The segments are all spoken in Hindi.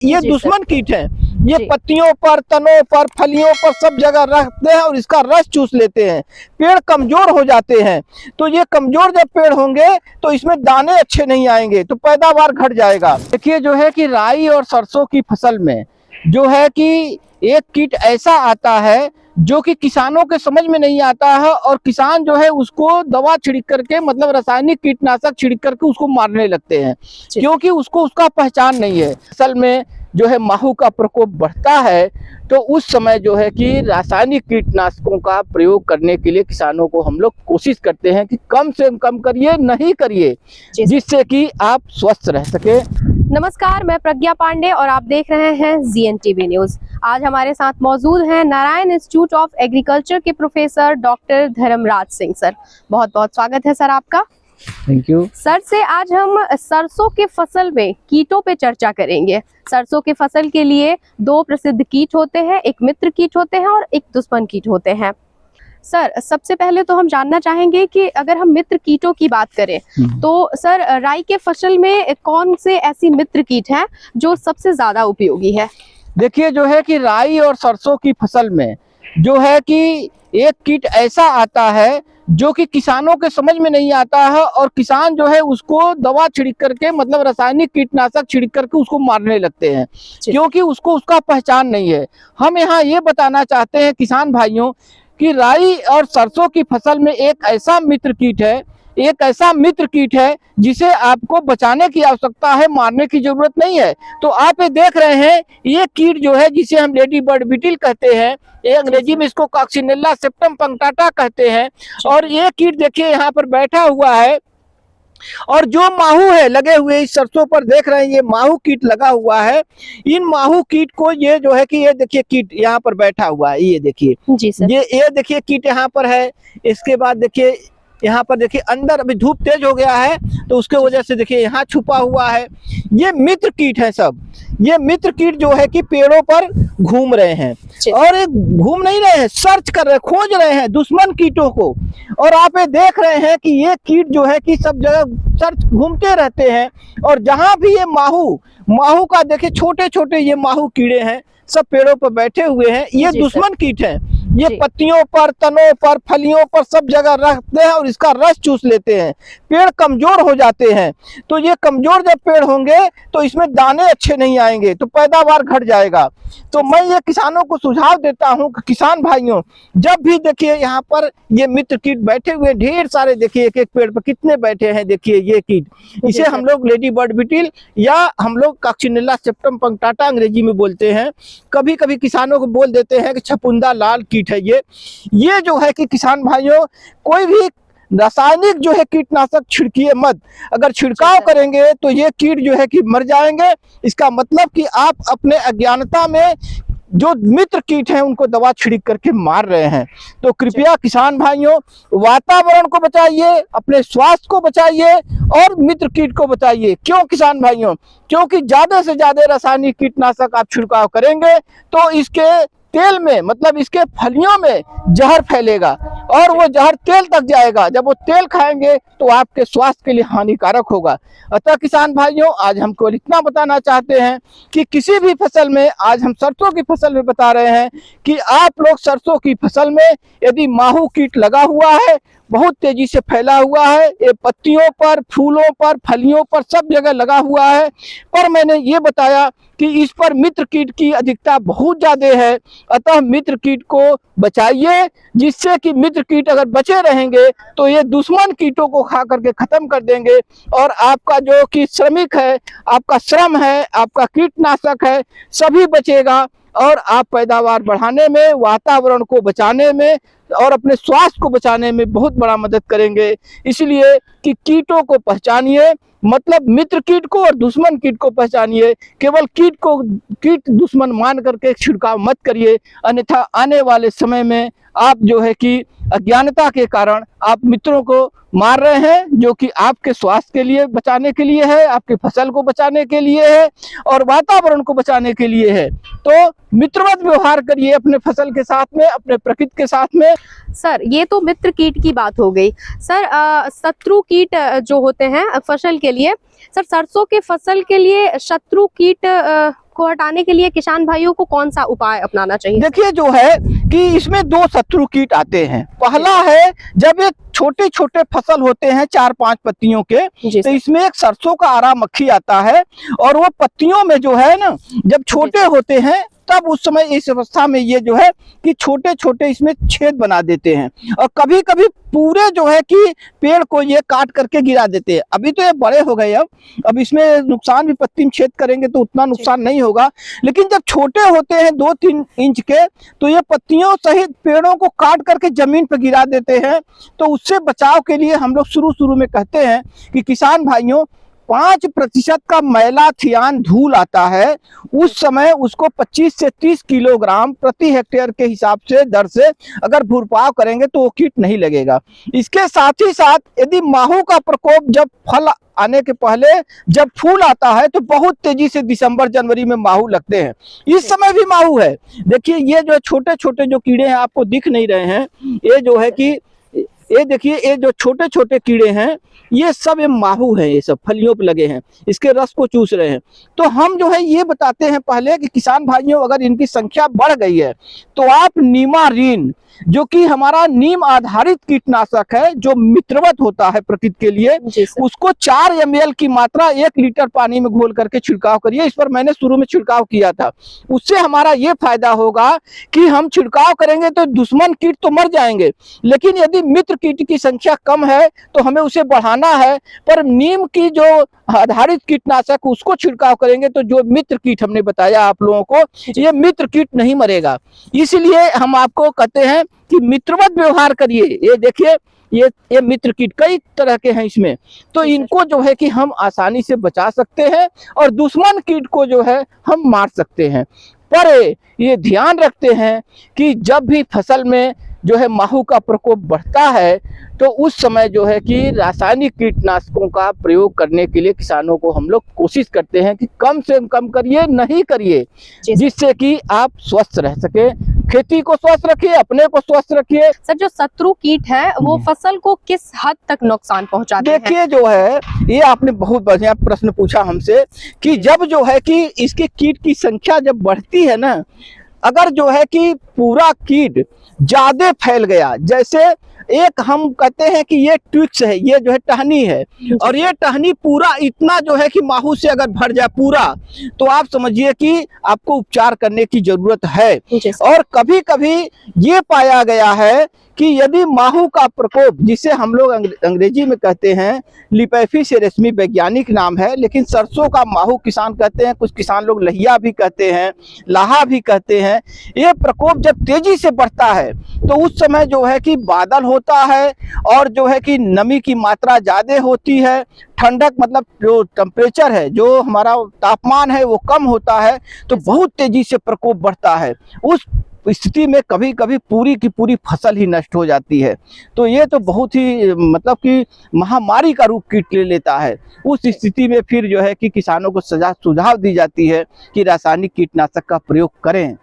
ये दुश्मन कीट है। ये पत्तियों पर, तनों पर, फलियों पर सब जगह रहते हैं और इसका रस चूस लेते हैं। पेड़ कमजोर हो जाते हैं। तो ये कमजोर जब पेड़ होंगे तो इसमें दाने अच्छे नहीं आएंगे, तो पैदावार घट जाएगा। देखिए जो है कि राई और सरसों की फसल में जो है कि एक कीट ऐसा आता है जो कि किसानों के समझ में नहीं आता है, और किसान जो है उसको दवा छिड़क करके, मतलब रासायनिक कीटनाशक छिड़क करके उसको मारने लगते हैं, क्योंकि उसको उसका पहचान नहीं है। असल में जो है माहू का प्रकोप बढ़ता है, तो उस समय जो है कि रासायनिक कीटनाशकों का प्रयोग करने के लिए किसानों को हम लोग कोशिश करते हैं कि कम से कम करिए, नहीं करिए, जिससे कि आप स्वस्थ रह सके। नमस्कार, मैं प्रज्ञा पांडे और आप देख रहे हैं GNTV न्यूज। आज हमारे साथ मौजूद हैं नारायण इंस्टीट्यूट ऑफ एग्रीकल्चर के professor doctor Dharmraj Singh sir. बहुत बहुत स्वागत है सर आपका। थैंक यू सर से आज हम सरसों के फसल में कीटों पे चर्चा करेंगे। सरसों के फसल के लिए दो प्रसिद्ध कीट होते हैं, एक मित्र कीट होते हैं और एक दुश्मन कीट होते हैं। सर सबसे पहले तो हम जानना चाहेंगे कि अगर हम मित्र कीटों की बात करें तो सर राई के फसल में कौन से ऐसी मित्र कीट हैं जो सबसे ज्यादा उपयोगी है? देखिए जो है कि राई और सरसों की फसल में जो है कि एक कीट ऐसा आता है जो कि किसानों के समझ में नहीं आता है, और किसान जो है उसको दवा छिड़क करके, मतलब रासायनिक कीटनाशक छिड़क करके उसको मारने लगते हैं, क्योंकि उसको उसका पहचान नहीं है। हम यहाँ ये बताना चाहते हैं किसान भाइयों कि राई और सरसों की फसल में एक ऐसा मित्र कीट है जिसे आपको बचाने की आवश्यकता है, मारने की जरूरत नहीं है। तो आप ये देख रहे हैं, ये कीट जो है जिसे हम लेडी बर्ड बीटल कहते हैं, ये अंग्रेजी में इसको कॉक्सिनेला सेप्टम पंक्टाटा कहते हैं। और ये कीट देखिए यहाँ पर बैठा हुआ है, और जो माहू है लगे हुए इस सरसों पर देख रहे हैं, ये माहू कीट लगा हुआ है। इन माहू कीट को ये जो है कि ये देखिए कीट यहाँ पर बैठा हुआ है, ये देखिए जी सर। ये देखिए कीट यहाँ पर है। इसके बाद देखिए यहाँ पर देखिए अंदर, अभी धूप तेज हो गया है तो उसके वजह से देखिए यहाँ छुपा हुआ है। ये मित्र कीट है सब। ये मित्र कीट जो है कि पेड़ों पर घूम रहे हैं, और ये घूम नहीं रहे हैं, सर्च कर रहे हैं, खोज रहे हैं दुश्मन कीटों को। और आप ये देख रहे हैं कि ये कीट जो है कि सब जगह सर्च घूमते रहते हैं, और जहां भी ये माहू का देखिए छोटे छोटे ये माहू कीड़े हैं, सब पेड़ों पर बैठे हुए हैं। ये दुश्मन कीट है। ये पत्तियों पर, तनों पर, फलियों पर सब जगह रहते हैं और इसका रस चूस लेते हैं। पेड़ कमजोर हो जाते हैं। तो ये कमजोर जब पेड़ होंगे तो इसमें दाने अच्छे नहीं आएंगे, तो पैदावार घट जाएगा। तो मैं ये किसानों को सुझाव देता हूं कि किसान भाइयों, जब भी देखिए यहाँ पर ये मित्र कीट बैठे हुए ढेर सारे, देखिए एक एक पेड़ पर कितने बैठे हैं, देखिए ये कीट, इसे हम लोग लेडी बर्ड बीटल या हम लोग कॉक्सिनेला सेप्टम पंक्टाटा अंग्रेजी में बोलते हैं। कभी कभी किसानों को बोल देते हैं कि छपुंदा लाल कीट है। ये जो है कि किसान भाइयों, कोई भी रासायनिक जो है कीटनाशक छिड़किए मत। अगर छिड़काव करेंगे तो ये कीट जो है कि मर जाएंगे। इसका मतलब कि आप अपने अज्ञानता में जो मित्र कीट हैं उनको दवा छिड़क करके मार रहे हैं। तो कृपया किसान भाइयों, वातावरण को बचाइए, अपने स्वास्थ्य को बचाइए और मित्र कीट को बचाइए। क्यों किसान भाइयों? क्योंकि ज्यादा से ज्यादा रासायनिक कीटनाशक आप छिड़काव करेंगे तो इसके तेल में, मतलब इसके फलियों में जहर फैलेगा, और वो जहर तेल तक जाएगा। जब वो तेल खाएंगे तो आपके स्वास्थ्य के लिए हानिकारक होगा। अतः किसान भाइयों, आज हम केवल इतना बताना चाहते हैं कि किसी भी फसल में, आज हम सरसों की फसल में बता रहे हैं कि आप लोग सरसों की फसल में यदि माहू कीट लगा हुआ है, बहुत तेजी से फैला हुआ है, ये पत्तियों पर, फूलों पर, फलियों पर सब जगह लगा हुआ है, पर मैंने ये बताया कि इस पर मित्र कीट की अधिकता बहुत ज्यादा है। अतः मित्र कीट को बचाइए, जिससे कि मित्र कीट अगर बचे रहेंगे तो ये दुश्मन कीटों को खा करके खत्म कर देंगे, और आपका जो कि श्रमिक है, आपका श्रम है, आपका कीटनाशक है, सभी बचेगा, और आप पैदावार बढ़ाने में, वातावरण को बचाने में और अपने स्वास्थ्य को बचाने में बहुत बड़ा मदद करेंगे। इसलिए कि कीटों को पहचानिए, मतलब मित्र कीट को और दुश्मन कीट को पहचानिए। केवल कीट दुश्मन मान करके छिड़काव मत करिए, अन्यथा आने वाले समय में आप जो है कि अज्ञानता के कारण आप मित्रों को मार रहे हैं, जो कि आपके स्वास्थ्य के लिए बचाने के लिए है, आपकी फसल को बचाने के लिए है और वातावरण को बचाने के लिए है। तो मित्रवत व्यवहार करिए अपने फसल के साथ में, अपने प्रकृति के साथ में। सर ये तो मित्र कीट की बात हो गई। सर शत्रु कीट जो होते हैं फसल के लिए, सर सरसों के फसल के लिए शत्रु कीट को हटाने के लिए किसान भाइयों को कौन सा उपाय अपनाना चाहिए? देखिए जो है कि इसमें दो शत्रु कीट आते हैं। पहला है जब ये छोटे छोटे फसल होते हैं 4-5 पत्तियों के, तो इसमें एक सरसों का आरा मक्खी आता है और वो पत्तियों में जो है ना, जब छोटे होते हैं तब उस समय इस अवस्था में ये जो है कि छोटे छोटे इसमें छेद बना देते हैं और कभी कभी पूरे जो है कि पेड़ को ये काट करके गिरा देते हैं। अभी तो ये बड़े हो गए, अब इसमें नुकसान भी, पत्ती में छेद करेंगे तो उतना नुकसान नहीं होगा, लेकिन जब छोटे होते हैं 2-3 इंच के तो ये पत्तियों सहित पेड़ों को काट करके जमीन पर गिरा देते हैं। तो उससे बचाव के लिए हम लोग शुरू में कहते हैं कि किसान भाइयों 5% का मैला थियान धूल आता है, उस समय उसको 25 से 30 किलोग्राम प्रति हेक्टेयर के हिसाब से दर से अगर भूरपाव करेंगे तो वो कीट नहीं लगेगा। इसके साथ ही साथ यदि माहू का प्रकोप जब फल आने के पहले जब फूल आता है तो बहुत तेजी से दिसंबर-जनवरी में माहू लगते हैं। इस समय भी माहू है। देखिए ये जो छोटे छोटे जो कीड़े हैं आपको दिख नहीं रहे हैं, ये जो है कि ये देखिए ये जो छोटे छोटे कीड़े हैं ये सब ये माहू है, ये सब फलियों पे लगे हैं, इसके रस को चूस रहे हैं। तो हम जो है ये बताते हैं पहले कि किसान भाइयों अगर इनकी संख्या बढ़ गई है तो आप नीमारीन, जो कि हमारा नीम आधारित कीटनाशक है जो मित्रवत होता है प्रकृति के लिए, उसको 4 ml की मात्रा 1 लीटर पानी में घोल करके छिड़काव करिए। इस पर मैंने शुरू में छिड़काव किया था। उससे हमारा ये फायदा होगा कि हम छिड़काव करेंगे तो दुश्मन कीट तो मर जाएंगे, लेकिन यदि मित्र कीट की संख्या कम है तो हमें उसे बढ़ाना है। पर नीम की जो आधारित कीटनाशक उसको छिड़काव करेंगे तो जो मित्र कीट हमने बताया आप लोगों को, ये मित्र कीट नहीं मरेगा। इसलिए हम आपको कहते हैं कि मित्रवत व्यवहार करिए। ये देखिए ये मित्र कीट कई तरह के हैं इसमें, तो इनको जो है कि हम आसानी से बचा सकते हैं और दुश्मन कीट को जो है हम मार सकते हैं। पर ये ध्यान रखते हैं कि जब भी फसल में जो है माहू का प्रकोप बढ़ता है तो उस समय जो है कि रासायनिक कीटनाशकों का प्रयोग करने के लिए किसानों को हम लोग कोशिश करते हैं कि कम से कम करिए, नहीं करिए, जिससे कि आप स्वस्थ रह सके, खेती को स्वस्थ रखिए, अपने को स्वस्थ रखिए। सर जो शत्रु कीट है वो फसल को किस हद तक नुकसान पहुंचाते हैं? देखिए जो है ये आपने बहुत बढ़िया प्रश्न पूछा हमसे कि जब जो है कि इसके कीट की संख्या जब बढ़ती है ना, अगर जो है कि पूरा कीट ज्यादा फैल गया, जैसे एक हम कहते हैं कि ये ट्विक्स है, ये जो है टहनी है, और ये टहनी पूरा इतना जो है कि माहू से अगर भर जाए पूरा, तो आप समझिए कि आपको उपचार करने की जरूरत है। और कभी कभी ये पाया गया है कि यदि माहू का प्रकोप, जिसे हम लोग अंग्रेजी में कहते हैं लिपैफी सेरेस्मी वैज्ञानिक नाम है, लेकिन सरसों का माहू किसान कहते हैं, कुछ किसान लोग लहिया भी कहते हैं, लाहा भी कहते हैं। ये प्रकोप जब तेजी से बढ़ता है तो उस समय जो है कि बादल होता है और जो है कि नमी की मात्रा ज्यादा होती है, ठंडक मतलब जो टेम्परेचर है, जो हमारा तापमान है वो कम होता है, तो बहुत तेजी से प्रकोप बढ़ता है। उस स्थिति में कभी कभी पूरी की पूरी फसल ही नष्ट हो जाती है। तो ये तो बहुत ही मतलब कि महामारी का रूप कीट ले लेता है। उस स्थिति में फिर जो है कि किसानों को सुझाव दी जाती है कि रासायनिक कीटनाशक का प्रयोग करें,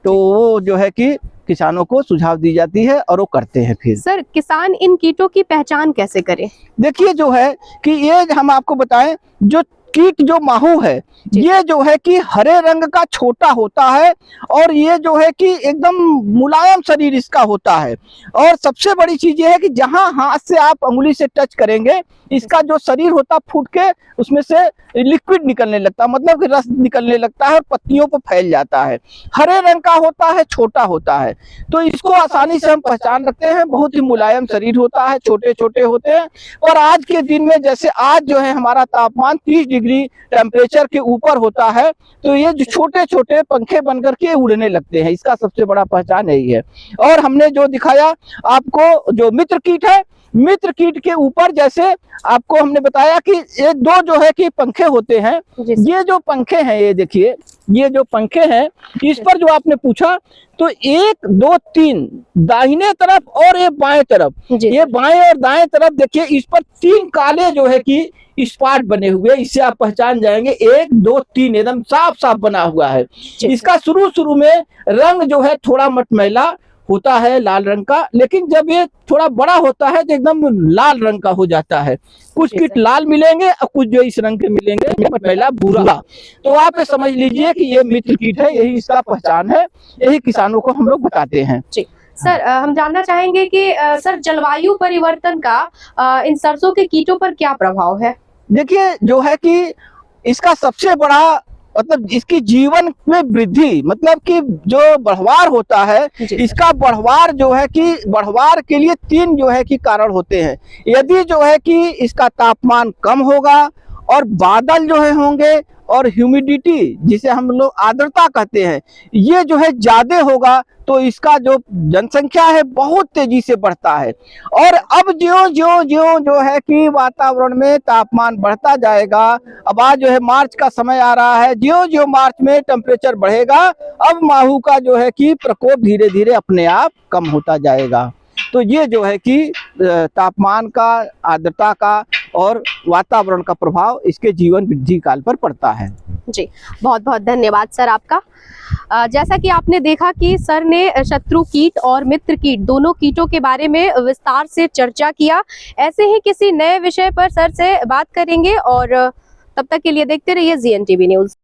तो वो जो है कि किसानों को सुझाव दी जाती है और वो करते हैं। फिर सर किसान इन कीटों की पहचान कैसे करें? देखिए जो है कि ये हम आपको बताएं, जो कीट जो माहू है ये जो है कि हरे रंग का छोटा होता है और ये जो है कि एकदम मुलायम शरीर इसका होता है। और सबसे बड़ी चीज ये है कि जहां हाथ से आप अंगुली से टच करेंगे, इसका जो शरीर होता फूट के उसमें से लिक्विड निकलने लगता है, मतलब कि रस निकलने लगता है और पत्तियों पर फैल जाता है। हरे रंग का होता है, छोटा होता है, तो इसको आसानी से हम पहचान रखते हैं। बहुत ही मुलायम शरीर होता है, छोटे छोटे होते हैं। और आज के दिन में जैसे आज जो है हमारा तापमान 30 डिग्री टेम्परेचर के ऊपर होता है, तो ये जो छोटे छोटे पंखे बनकर के उड़ने लगते हैं, इसका सबसे बड़ा पहचान यही है। और हमने जो दिखाया आपको जो मित्र कीट है, मित्र कीट के ऊपर जैसे आपको हमने बताया कि ये दो जो है कि पंखे होते हैं, ये जो पंखे हैं ये देखिए ये जो पंखे हैं इस पर जो आपने पूछा, तो 1 2 3 दाहिने तरफ और ये बाएं तरफ, जी ये बाएं और दाएं तरफ देखिए इस पर 3 काले जो है कि स्पॉट बने हुए, इससे आप पहचान जाएंगे 1 2 3 एकदम साफ साफ बना हुआ है। जी। इसका शुरू में रंग जो है थोड़ा मटमैला होता है लाल रंग का, लेकिन जब ये थोड़ा बड़ा होता है तो एकदम लाल रंग का हो जाता है। कुछ जी कीट सर। लाल मिलेंगे और कुछ जो इस रंग के मिलेंगे मटमैला भूरा। तो आप ये समझ लीजिए कि ये मित्र कीट है, यही इसका पहचान है, यही किसानों को हम लोग बताते हैं। जी सर, हम जानना चाहेंगे कि सर जलवायु परिवर्तन का इन सरसों के कीटों पर क्या प्रभाव है? देखिए जो है कि इसका सबसे बड़ा मतलब इसकी जीवन में वृद्धि, मतलब कि जो बढ़वार होता है, जी। इसका बढ़वार जो है कि बढ़वार के लिए 3 जो है कि कारण होते हैं। यदि जो है कि इसका तापमान कम होगा और बादल जो है होंगे और ह्यूमिडिटी जिसे हम लोग आर्द्रता कहते हैं, ये जो है ज्यादा होगा तो इसका जो जनसंख्या है बहुत तेजी से बढ़ता है। और अब ज्यो ज्यो ज्यो जो है कि वातावरण में तापमान बढ़ता जाएगा, अब आज जो है मार्च का समय आ रहा है, ज्यो ज्यो मार्च में टेम्परेचर बढ़ेगा, अब माहू का जो है कि प्रकोप धीरे धीरे अपने आप कम होता जाएगा। तो ये जो है कि तापमान का, आर्द्रता का और वातावरण का प्रभाव इसके जीवन वृद्धि काल पर पड़ता है। जी, बहुत बहुत धन्यवाद सर आपका। जैसा कि आपने देखा कि सर ने शत्रु कीट और मित्र कीट दोनों कीटों के बारे में विस्तार से चर्चा किया। ऐसे ही किसी नए विषय पर सर से बात करेंगे और तब तक के लिए देखते रहिए ZN TV न्यूज़।